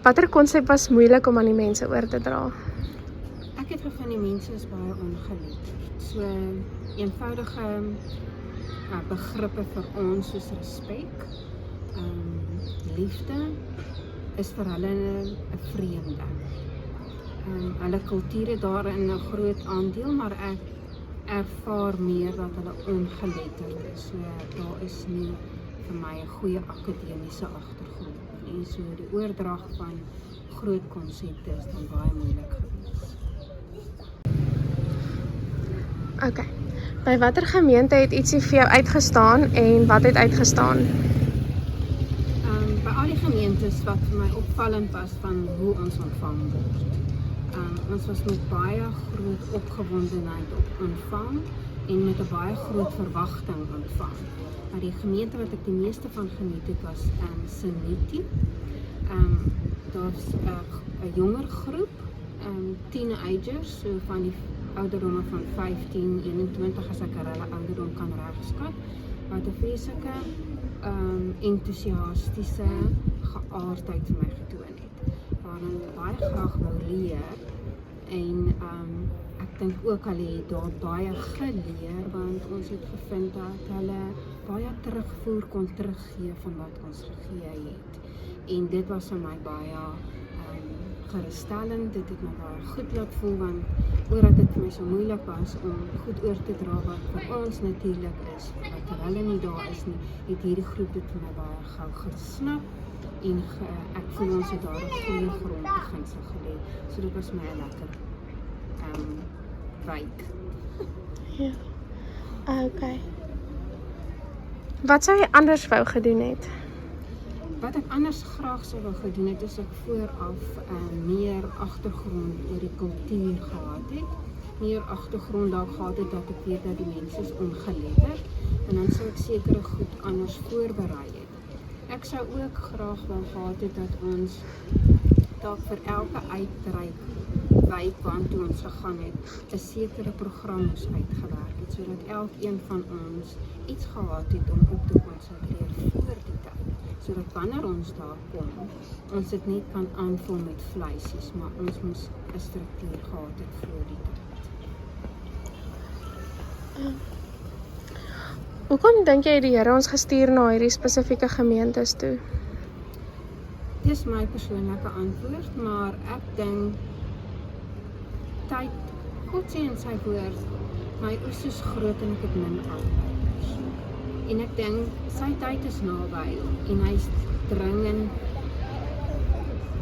Watter konsep was moeilik om aan die mense oor te dra? Ek het gevind die mense is baie ongeletterd. So eenvoudige begrippe vir ons soos respek, liefde, is vir hulle 'n vreemde. Hulle kultuur het daarin 'n groot aandeel, maar ek ervaar meer dat hulle ongeletterd is. So daar is nie vir my 'n goeie akademiese agtergrond. En so die oordrag van groot konsepte is dan baie moeilik geweest. Okay. By watter gemeente het ietsie vir jou uitgestaan en wat het uitgestaan? By al die gemeentes wat vir my opvallend was van hoe ons ontvang word. Ons was met baie groot opgewondenheid op ontvang en met 'n baie groot verwagting ontvang. Maar die gemeente wat ek die meeste van geniet het was Seniti. Daar's 'n jonger groep, teenagers, so van die ouderdomme van 15, 21 as ek hulle ouderdom kan regskat, wat 'n vreeslike entoesiastiese geaardheid vir my getoon het. Waarin baie graag wou leer en ek dink ook hulle het daar baie geleer, want ons het gevind dat hulle baie terugvoer kon teruggee van wat ons gegee het. En dit was vir my baie gerusstellend, dit het my baie goed laat voel, want omdat dit vir my so moeilik was om goed oor te dra wat vir ons natuurlik is, wat vir hulle nie daar is nie, het hierdie groep dit vir my baie gou gesnap en ek voel ons het daar 'n goeie grondbeginsel gelê. So dit was my 'n lekker wijk. Ja. Okay. Wat sou jy anders wou gedoen het? Wat ek anders graag sou wou gedoen het, is ek vooraf meer agtergrond oor die kultuur gehad het. Meer agtergrond daar gehad het dat ek weet dat die mense is ongeletterd en dan sou ek sekere goed anders voorberei het. Ek sou ook graag wou gehad het dat ons dalk vir elke uitreik wijk waantoe ons gegaan het, 'n sekere program moes uitgewerk het, sodat elkeen van ons iets gehad het om op te konsentreer voor die tyd. Sodat wanneer ons daar kom, ons dit net kan aanvul met vleisies, maar ons moes 'n struktuur gehad het voor die tyd. Hoekom dink jy die Here ons gestuur na hierdie spesifieke gemeentes toe? Dis my persoonlike antwoord, maar ek dink tyd, God sê in sy woord, my oes is groot en ek het min arbeiders. En ek dink sy tyd is naby en hy is dringend,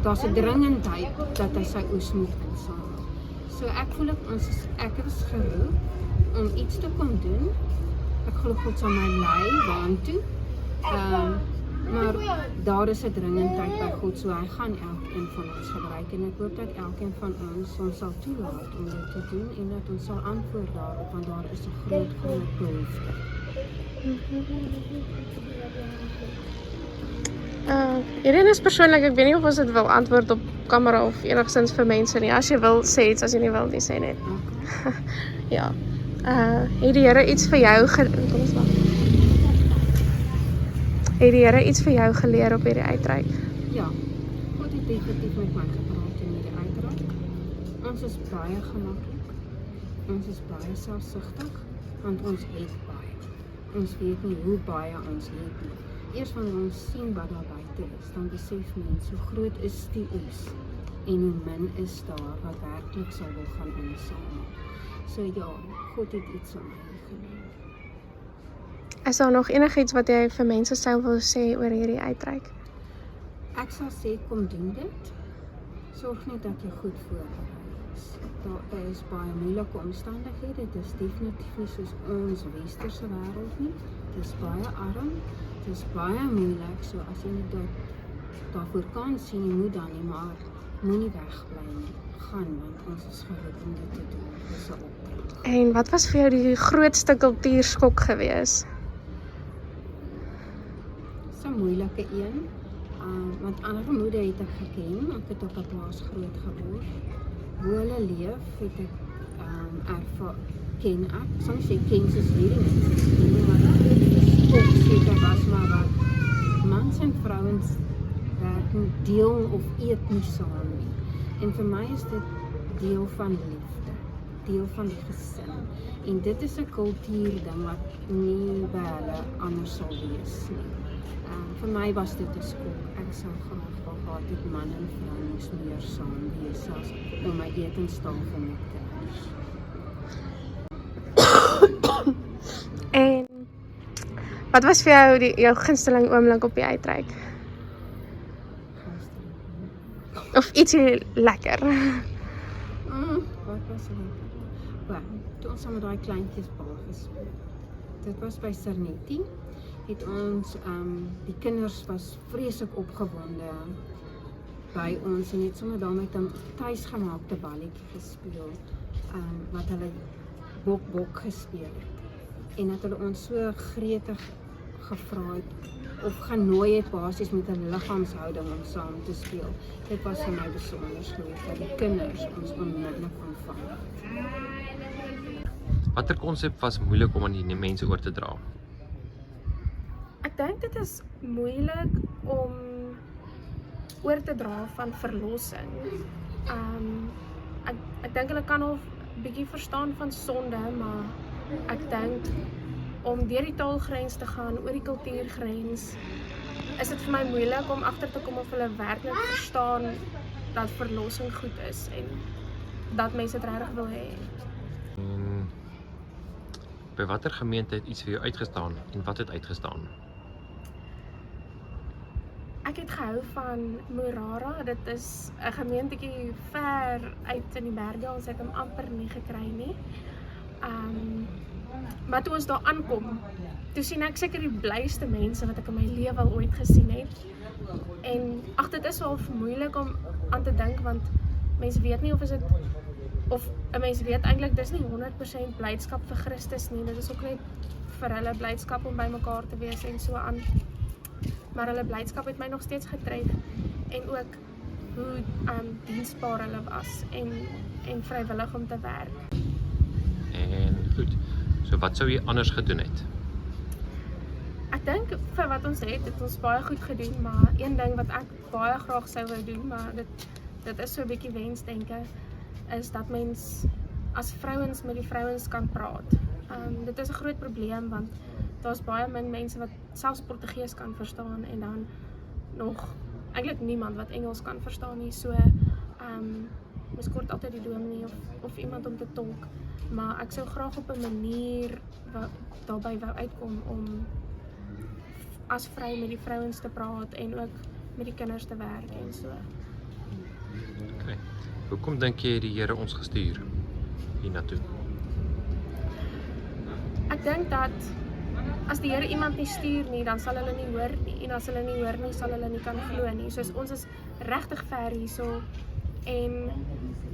daar's 'n dringendheid dat hy sy oes moet insamel. So ek voel ek is geroep om iets te kon doen. Ek glo God sal my lei waantoe. Maar daar is 'n dringendheid by God, so hy gaan elkeen van ons gebruik en ek hoop dat elkeen van ons sal toelaat om dit te doen en dat ons sal antwoord daarop, want daar is 'n groot behoefte. Hierdie is persoonlik, ek weet nie of ons dit wil antwoord op kamera of enigstens vir mense nie. As jy wil, sê iets, as jy nie wil, nie sê net. Ja. Het die Here iets vir jou kom ons wag. Het die Here iets vir jou geleer op hierdie uitreik? Ja, God het definitief met my gepraat in hierdie uitreik. Ons is baie gemaklik, ons is baie selfsugtig, want ons het baie. Ons weet nie hoe baie ons het nie. Eers wanneer ons sien wat daar buite is, dan besef mens hoe groot is die oes en hoe min is daar wat werklik sal wil gaan insamel. So ja, God het iets aan my geleer. Is daar nog enigiets wat jy vir mense sou wil sê oor hierdie uitreik? Ek sal sê, kom doen dit. Sorg net dat jy goed voorberei is. Daar is baie moeilike omstandighede. Dit is definitief nie soos ons westerse wêreld nie. Dit is baie arm. Dit is baie moeilik. So as jy nie daarvoor kan sien, jy moet dan nie, maar moenie wegbly nie. Gaan, want ons is geroep om dit te doen. Dit is 'n opdrag. En wat was vir jou die grootste kultuurskok gewees? 'n moeilike een, want ander moede het ek geken, ek het op 'n plaas groot geword. Hoe hulle leef het ek ken ek, soms sê ken soos hierdie mense, maar skok seker was maar wat mans en vrouens werk nie, deel of eet nie saam nie. En vir my is dit deel van liefde, deel van die gesin. En dit is 'n kultuurding wat nie by hulle anders sal wees nie. Vir my was dit 'n skok. Ek sou graag wou gehad het man en vrou moes meer saam wees, selfs om my etenstafel met kinders. En wat was vir jou jou gunsteling oomblik op die uitreik? Of ietsie lekker? Wat was lekker? Wel, toe ons saam met daai kleintjies bal gespeel. Dit was by Sernetti. Het ons, die kinders was vreeslik opgewonde by ons en het sommer daarmee dan tuisgemaakte balletjie gespeel, wat hulle bok gespeel het. En dat hulle ons so gretig gevra het of genooi het basies met 'n liggaamshouding om saam te speel. Dit was vir my besonder geweest dat die kinders ons onmiddellik ontvang het. Watter konsep was moeilik om aan die mense oor te dra? Ek dink dit is moeilik om oor te dra van verlossing. Ek dink hulle kan al bietjie verstaan van sonde, maar ek dink om deur die taalgrens te gaan, oor die kultuurgrens, is dit vir my moeilik om agter te kom of hulle werklik verstaan dat verlossing goed is en dat mense dit regtig wil hê. En by watter gemeente het iets vir jou uitgestaan en wat het uitgestaan? Ek het gehou van Morara. Dit is 'n gemeentetjie ver uit in die berge. Ons het hom amper nie gekry nie. Maar toe ons daar aankom, toe sien ek seker die blyste mense wat ek in my lewe al ooit gesien het. En ag, dit is wel moeilik om aan te dink want mense weet nie of 'n mens weet eintlik dis nie 100% blydskap vir Christus nie. Dit is ook net vir hulle blydskap om by mekaar te wees en so aan. Maar hulle blydskap het my nog steeds getref en ook hoe diensbaar hulle was en vrywillig om te werk. En goed, so wat sou jy anders gedoen het? Ek dink vir wat ons het ons baie goed gedoen, maar een ding wat ek baie graag sou wou doen, maar dit is so 'n bietjie wensdenke, is dat mens as vrouens met die vrouens kan praat. Dit is 'n groot probleem want daar's baie min mense wat selfs Portugees kan verstaan en dan nog eintlik niemand wat Engels kan verstaan nie. So mens kort altyd die dominee of iemand om te tolk, maar ek sou graag op 'n manier daarbey wou uitkom om as vrou met die vrouens te praat en ook met die kinders te werk en so. Okay. Hoekom dink jy het die Here ons gestuur hiernatoe? Ek dink dat as die Here iemand nie stuur nie, dan sal hulle nie hoor nie. En as hulle nie hoor nie, sal hulle nie kan glo nie. Soos ons is regtig ver hierso en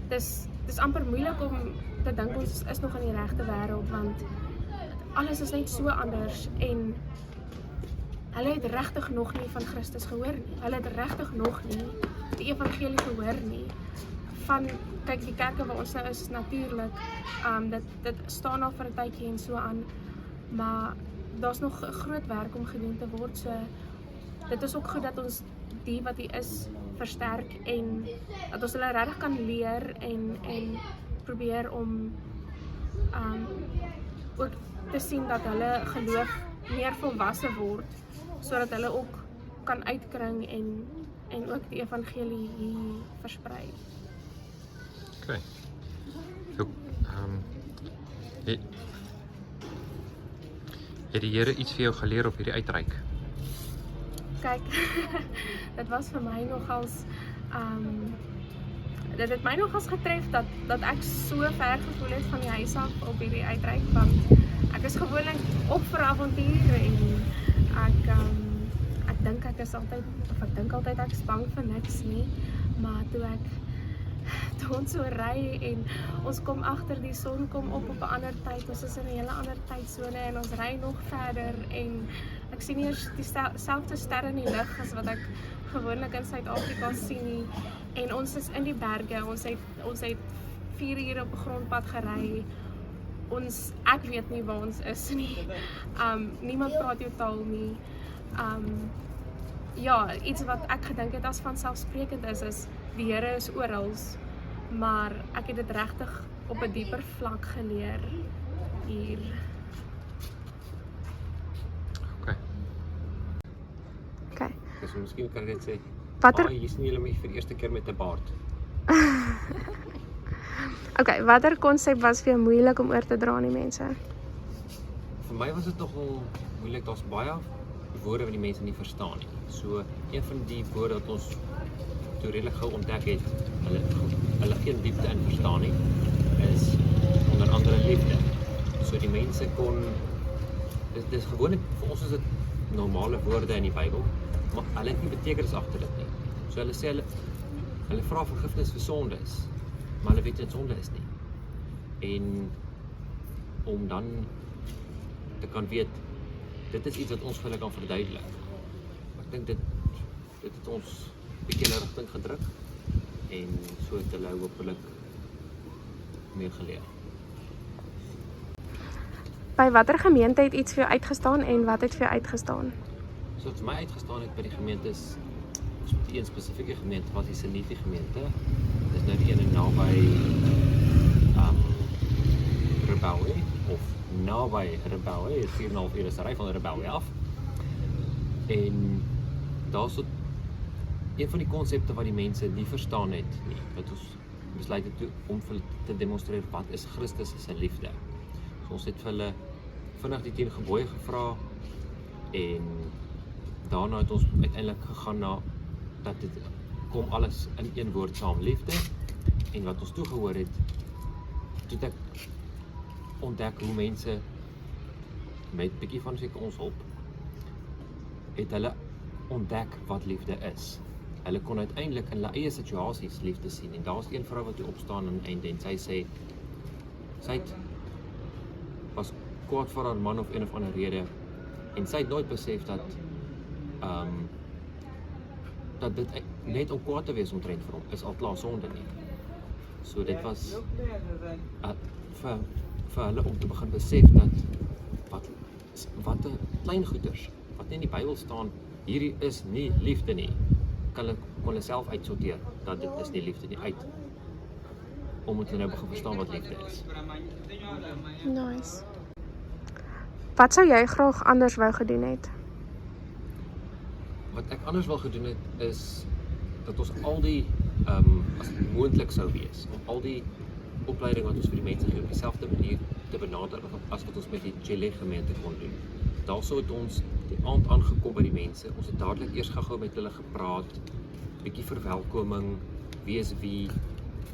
dis amper moeilik om te dink ons is nog in die regte wêreld want alles is net so anders en hulle het regtig nog nie van Christus gehoor nie. Hulle het regtig nog nie die evangelie gehoor nie. Kyk, die kerke waar ons nou is natuurlik, dit staan al vir 'n tydjie en so aan, maar daar's nog 'n groot werk om gedoen te word, so dit is ook goed dat ons die wat hier is versterk en dat ons hulle regtig kan leer en probeer om ook te sien dat hulle geloof meer volwasse word, sodat hulle ook kan uitkring en ook die evangelie hier versprei. Okay. So, het die Here iets vir jou geleer op hierdie uitreik? Kyk, dit was vir my nogals dit het my nogals getref dat ek so ver gevoel het van die huis af op hierdie uitreik, want ek is gewoonlik op vir avonture en ek dink ek dink altyd ek is bang vir niks nie, maar toe ons so ry en ons kom agter die son kom op 'n ander tyd, ons is in 'n hele ander tydsone en ons ry nog verder en ek sien eers dieselfde sterre in die lug as wat ek gewoonlik in Suid-Afrika sien nie en ons is in die berge, ons het 4 ure op 'n grondpad gery. Ek weet nie waar ons is nie. Niemand praat jou taal nie. ja, iets wat ek gedink het as vanselfsprekend is die Here is oral, maar ek het dit regtig op 'n dieper vlak geleer hier. Okay. Okay. Dus miskien kan ek net sê, Watter hier sien julle my vir die eerste keer met 'n baard. Okay, watter konsep was vir jou moeilik om oor te dra aan die mense? Vir my was dit nogal moeilik, daar's baie woorde wat die mense nie verstaan nie. So, een van die woorde wat ons toe redelik gou ontdek het, hulle geen diepte in verstaan nie, is onder andere liefde. So die mense kon, dis gewoonlik, vir ons is dit normale woorde in die Bybel, maar hulle het nie betekenis agter dit nie. So hulle sê, hulle vra vergifnis vir sondes, maar hulle weet nie wat sonde is nie. En om dan te kan weet, dit is iets wat ons vir hulle kan verduidelik. Ek dink dit het ons bietjie in 'n rigting gedruk en so het hulle hopelik meer geleer. By watter gemeente het iets vir jou uitgestaan en wat het vir jou uitgestaan? So wat vir my uitgestaan het by die gemeente is, ons met die een spesifieke gemeente, was die Seniti gemeente. Dis nou die ene naby Rebouwe, of naby Rebouwe, is 4,5 ure se ry van Rebouwe af. En daar so een van die konsepte wat die mense nie verstaan het nie, wat ons besluit het om vir hulle te demonstreer wat is Christus se liefde. So ons het vir hulle vinnig die 10 gebooie gevra en daarna het ons uiteindelik gegaan na dat dit kom alles in een woord saam, liefde. En wat ons toegehoor het, toe ek ontdek hoe mense met bietjie van seker ons hulp het hulle ontdek wat liefde is. Hulle kon uiteindelik in hulle eie situasies liefde sien en daar's een vrou wat toe opstaan aan die einde en sy sê sy was kwaad vir haar man of een of ander rede en sy het nooit besef dat dat dit net om kwaad te wees omtrent vir hom is al klaar sonde nie. So dit was vir hulle om te begin besef dat wat 'n klein goeders wat nie in die Bybel staan, hierdie is nie liefde nie, kon hulle self uitsorteer dat dit is nie liefde nie uit. Omdat hulle nou begin verstaan wat liefde is. Nice. Wat sou jy graag anders wou gedoen het? Wat ek anders wil gedoen het is dat ons al die as dit moontlik sou wees om al die opleiding wat ons vir die mense gee op dieselfde manier te benader as wat ons met die Chile gemeente kon doen. Daarso het ons die aand aangekom by die mense. Ons het dadelik eers gou met hulle gepraat, bietjie verwelkoming, wie is wie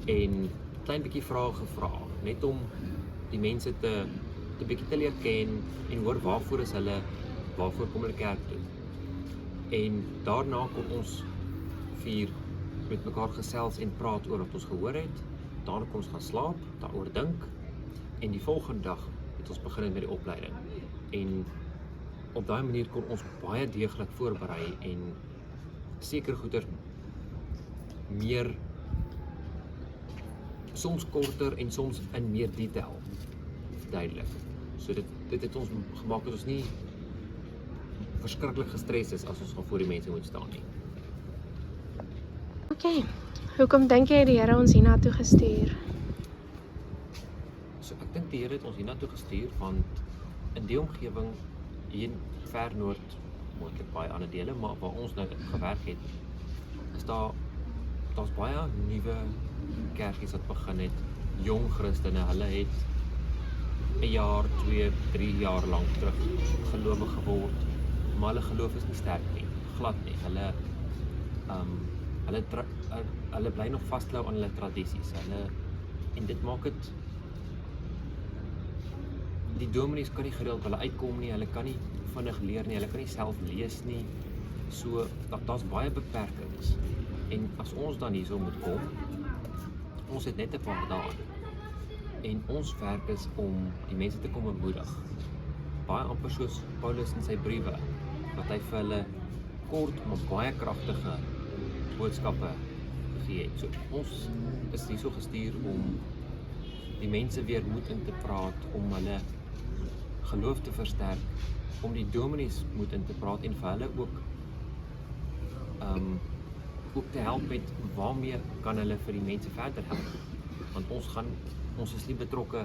en klein bietjie vrae gevra, net om die mense te bietjie te leer ken en hoor waarvoor kom hulle kerk toe. En daarna kon ons 4 met mekaar gesels en praat oor wat ons gehoor het. Daarna kon ons gaan slaap, daaroor dink en die volgende dag het ons begin met die opleiding. En op daai manier kon ons baie deeglik voorberei en seker goeder meer, soms korter en soms in meer detail verduidelik. So dit het ons gemaak dat ons nie verskriklik gestres is as ons gaan voor die mense moet staan nie. Okay. Hoekom dink jy die Here ons hiernatoe gestuur? So ek dink die Here het ons hiernatoe gestuur want in die omgewing hier ver noord, moontlik baie ander dele, maar waar ons nou gewerk het, is daar's baie nuwe kerkies wat begin het, jong Christene, hulle het 'n jaar, 2, 3 jaar lank terug gelowig geword, maar hulle geloof is nie sterk nie, glad nie. Hulle bly nog vasklou aan hulle tradisies. En dit maak dit, die dominees kan nie gereeld hulle uitkom nie, hulle kan nie vinnig leer nie, hulle kan nie self lees nie. So daar's baie beperkings. En as ons dan hierso moet kom, ons het net 'n paar dae. En ons werk is om die mense te kom bemoedig. Baie amper soos Paulus in sy briewe, wat hy vir hulle kort maar baie kragtige boodskappe gegee het. So ons is hierso gestuur om die mense weer moed in te praat, om hulle geloof te versterk, om die dominees moed in te praat en vir hulle ook ook te help met waarmee kan hulle vir die mense verder help. Want ons is nie betrokke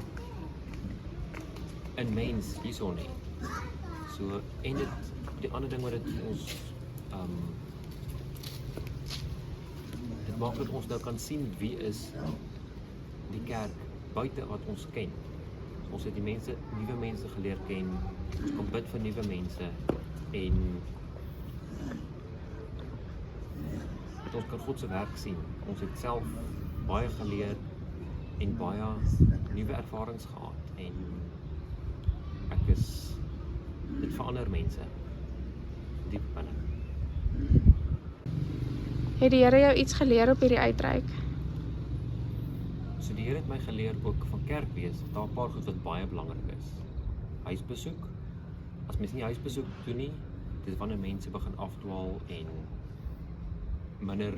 in mens hierso nie. So en die ander ding wat dit ons dit maak dat ons nou kan sien wie is die kerk buite wat ons ken. So, ons het die mense, nuwe mense geleer ken, ons kan bid vir nuwe mense en dat ons kan God se werk sien. Ons het self baie geleer en baie nuwe ervarings gehad en dit verander mense diep binne. Het die Here jou iets geleer op hierdie uitreik? So die Here het my geleer ook van kerk wees, daar 'n paar goed wat baie belangrik is. Huisbesoek. As mens nie huisbesoek doen nie, dis wanneer mense begin afdwaal en minder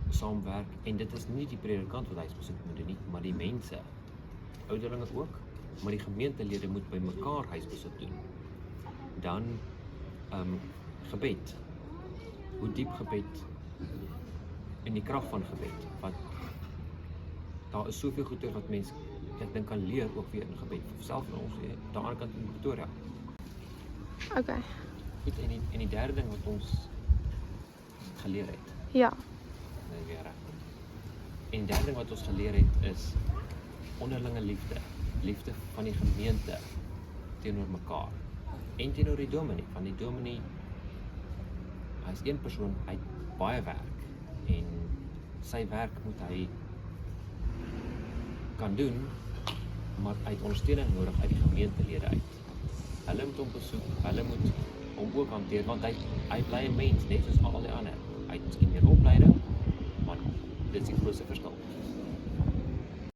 saamwerk en dit is nie die predikant wat huisbesoek moet doen nie, maar die mense. Ouderlinge ook, maar die gemeentelede moet by mekaar huisbesoek doen. Dan gebed. Hoe diep gebed en die krag van gebed. Want daar is soveel goeie wat mense ek dink kan leer ook weer in gebed. Selfs in ons daar kant in Pretoria. Okay. Goed, en die derde ding wat ons geleer het. Ja. Nee, weer reg. En die derde ding wat ons geleer het is onderlinge liefde. Liefde van die gemeente teenoor mekaar. En teenoor die dominee, want die dominee hy is een persoon, hy het baie werk en sy werk moet hy kan doen, maar hy het ondersteuning nodig uit die gemeentelede uit. Hulle moet hom besoek, hulle moet hom ook hanteer, want hy bly 'n mens, net soos al die ander. Hy het miskien meer opleiding, maar dit is die grootste verskil.